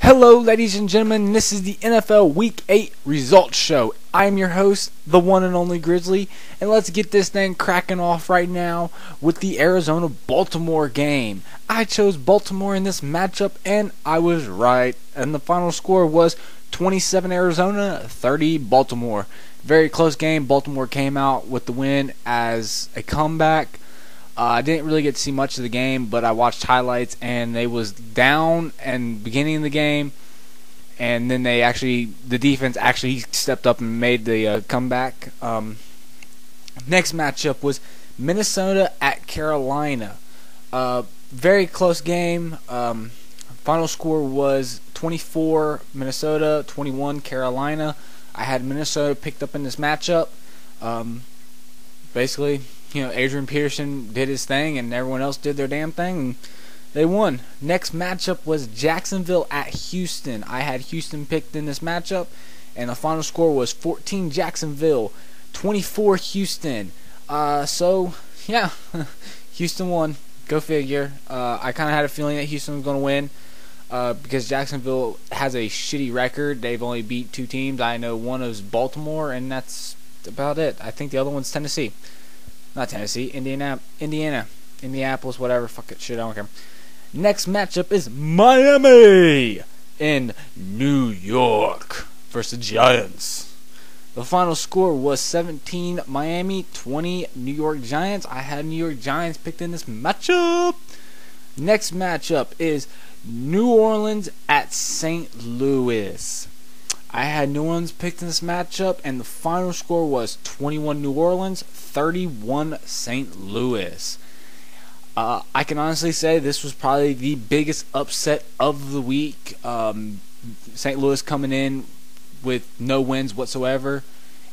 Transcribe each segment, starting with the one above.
Hello, ladies and gentlemen. This is the NFL Week 8 Results Show. I am your host, the one and only Grizzly, and let's get this thing cracking off right now with the Arizona-Baltimore game. I chose Baltimore in this matchup, and I was right. And the final score was 27 Arizona, 30 Baltimore. Very close game. Baltimore came out with the win as a comeback. I didn't really get to see much of the game, but I watched highlights, and they was down and beginning of the game, and then the defense actually stepped up and made the comeback. Next matchup was Minnesota at Carolina. Very close game. Final score was 24 Minnesota, 21 Carolina. I had Minnesota picked up in this matchup. Basically, Adrian Peterson did his thing and everyone else did their damn thing and they won. Next matchup was Jacksonville at Houston. I had Houston picked in this matchup and the final score was 14 Jacksonville, 24 Houston. Houston won. Go figure. I kind of had a feeling that Houston was going to win because Jacksonville has a shitty record. They've only beat 2 teams. I know one is Baltimore and that's about it. I think the other one's Tennessee. Not Tennessee, Indianapolis, whatever. Fuck it, shit, I don't care. Next matchup is Miami in New York versus Giants. The final score was 17 Miami, 20 New York Giants. I had New York Giants picked in this matchup. Next matchup is New Orleans at St. Louis. I had New Orleans picked in this matchup, and the final score was 21 New Orleans, 31 St. Louis. I can honestly say this was probably the biggest upset of the week. St. Louis coming in with no wins whatsoever,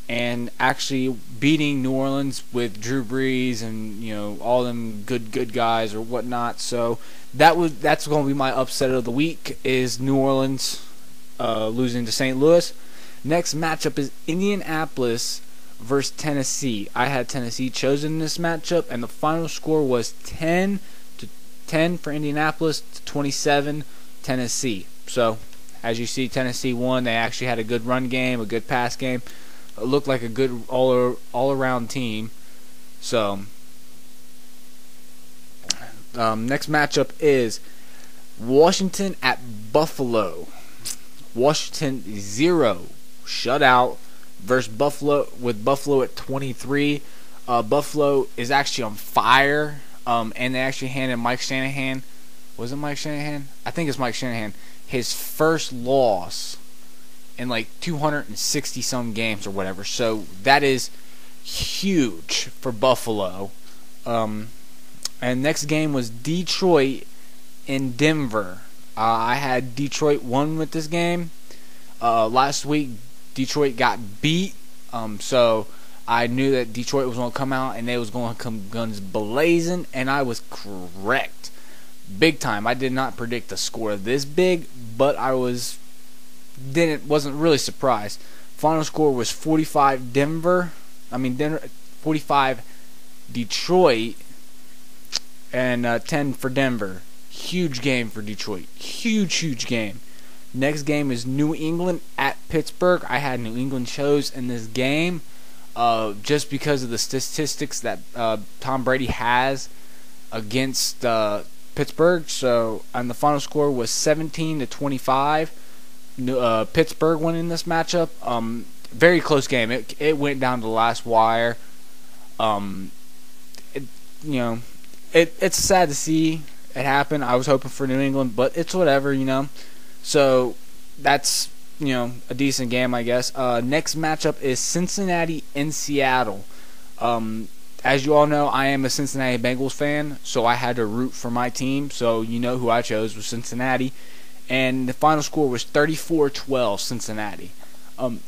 and actually beating New Orleans with Drew Brees and all them good guys or whatnot. So that's going to be my upset of the week is New Orleans losing to St. Louis. Next matchup is Indianapolis versus Tennessee. I had Tennessee chosen in this matchup, and the final score was 10 for Indianapolis to 27 Tennessee. So, as you see, Tennessee won. They actually had a good run game, a good pass game. It looked like a good all-around team. So, next matchup is Washington at Buffalo. Washington 0 shutout versus Buffalo with Buffalo at 23. Buffalo is actually on fire, and they actually handed Mike Shanahan. Was it Mike Shanahan? I think it's Mike Shanahan. His first loss in like 260 some games or whatever. So that is huge for Buffalo. And next game was Detroit in Denver. I had Detroit won with this game. Last week, Detroit got beat. So I knew that Detroit was going to come out and they was going to come guns blazing, and I was correct. Big time. I did not predict a score this big, but I wasn't really surprised. Final score was 45 45 Detroit, and 10 for Denver. Huge game for Detroit. Huge game. Next game is New England at Pittsburgh. I had New England chose in this game just because of the statistics that Tom Brady has against Pittsburgh. So, and the final score was 17-25. Pittsburgh won in this matchup. Very close game. It went down to the last wire. It's sad to see it happened. I was hoping for New England, but it's whatever, So that's, a decent game, I guess. Next matchup is Cincinnati in Seattle. As you all know, I am a Cincinnati Bengals fan, so I had to root for my team. So who I chose was Cincinnati. And the final score was 34-12 Cincinnati.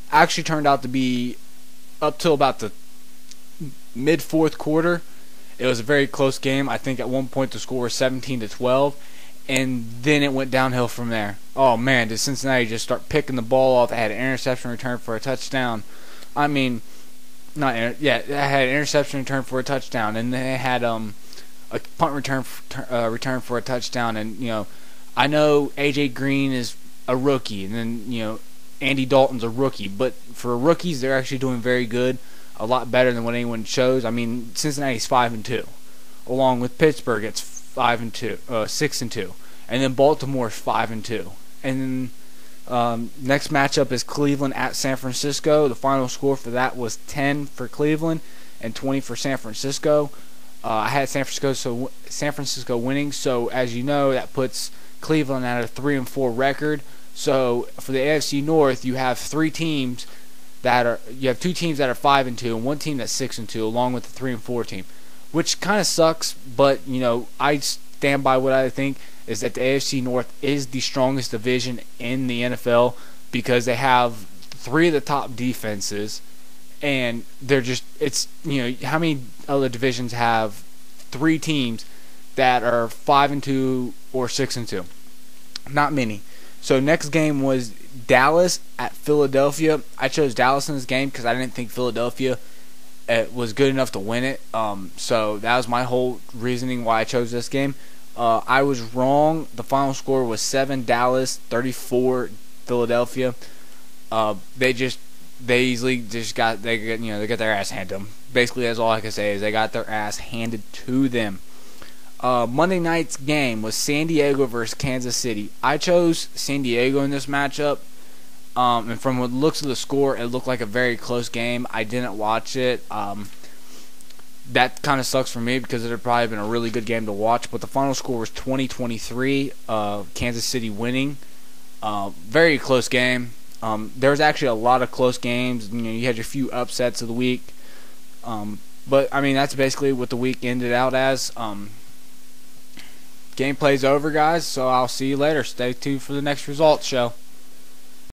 Actually turned out to be up till about the mid-fourth quarter. It was a very close game. I think at one point the score was 17-12, and then it went downhill from there. Oh man, did Cincinnati just start picking the ball off? They had an interception return for a touchdown. I had an interception return for a touchdown, and they had a punt return for a touchdown. And I know AJ Green is a rookie, and then Andy Dalton's a rookie. But for rookies, they're actually doing very good, a lot better than what anyone chose. I mean, Cincinnati's 5-2, along with Pittsburgh, it's 5-2, 6-2, and then Baltimore's 5-2, and then next matchup is Cleveland at San Francisco. The final score for that was 10 for Cleveland and 20 for San Francisco. I had San Francisco winning, so as you know, that puts Cleveland at a 3-4 record. So for the AFC North, you have two teams that are 5-2 and one team that's 6-2, along with the 3-4 team, which kind of sucks. But I stand by what I think is that the AFC North is the strongest division in the NFL because they have three of the top defenses, and they're just how many other divisions have three teams that are 5-2 or 6-2? Not many. So next game was Dallas at Philadelphia. I chose Dallas in this game because I didn't think Philadelphia was good enough to win it. So that was my whole reasoning why I chose this game. I was wrong. The final score was 7 Dallas, 34 Philadelphia. They got their ass handed to them. Basically, that's all I can say is they got their ass handed to them. Monday night's game was San Diego versus Kansas City. I chose San Diego in this matchup. And from what looks of the score, it looked like a very close game. I didn't watch it. That kind of sucks for me because it would probably been a really good game to watch. But the final score was 20-23, Kansas City winning. Very close game. There was actually a lot of close games. You had your few upsets of the week. But, I mean, that's basically what the week ended out as. Gameplay's over, guys, so I'll see you later. Stay tuned for the next results show.